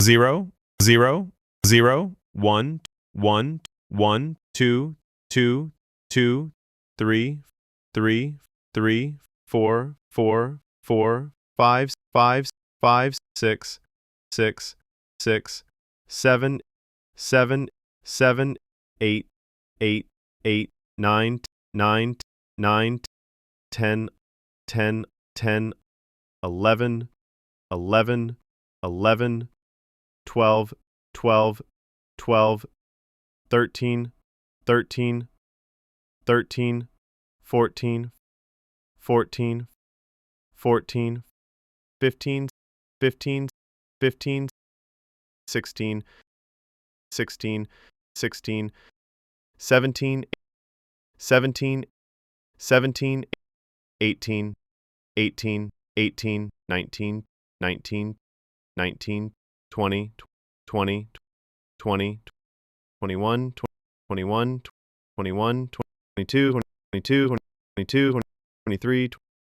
0, 0, 0, 1, 1, 1, 2, 2, 2, 3, 3, 3, 4, 4, 4, 5, 5, 5, 6, 6, 6, 7, 7, 7, 8, 8, 8, 9, 9, 9, 10, 10, 10, 11, 11, 11, 12, 12, 12, 13, 13, 13, 14, 14, 14, 15, 15, 15, 16, 16, 16, 17, 17, 17, 18, 18, 18, 19, 19, 19, 20, 20, 20, 21, 21, 21, 22, 22, 22, 23,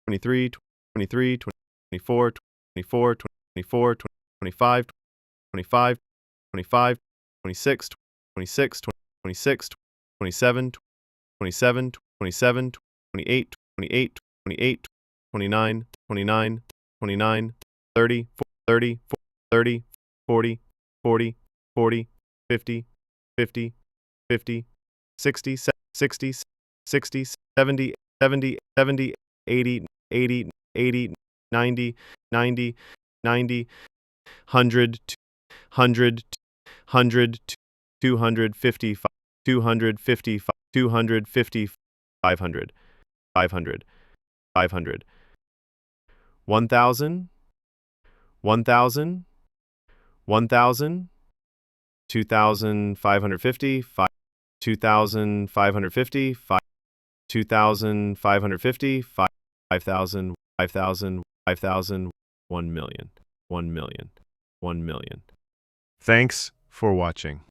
23, 23, 24, 24, 24, 25, 25, 25, 26, 26, 26, 27, 27, 27, 28, 28, 28, 29, 29, 29, 30, 30, 30, 40, 40, 40, 50, 50, 50, 60, 60, 60, 70, 70, 70, 80, 80, 80, 90, 90, 90, 100, 100, 100, 250, 250, 250, 500, 500, 500, 1,000, 1,000, 1,000, 2,550, 2,550, 2,550, 5,000, 5,000, 5,000, 1 million, 1 million, 1 million. Thanks for watching.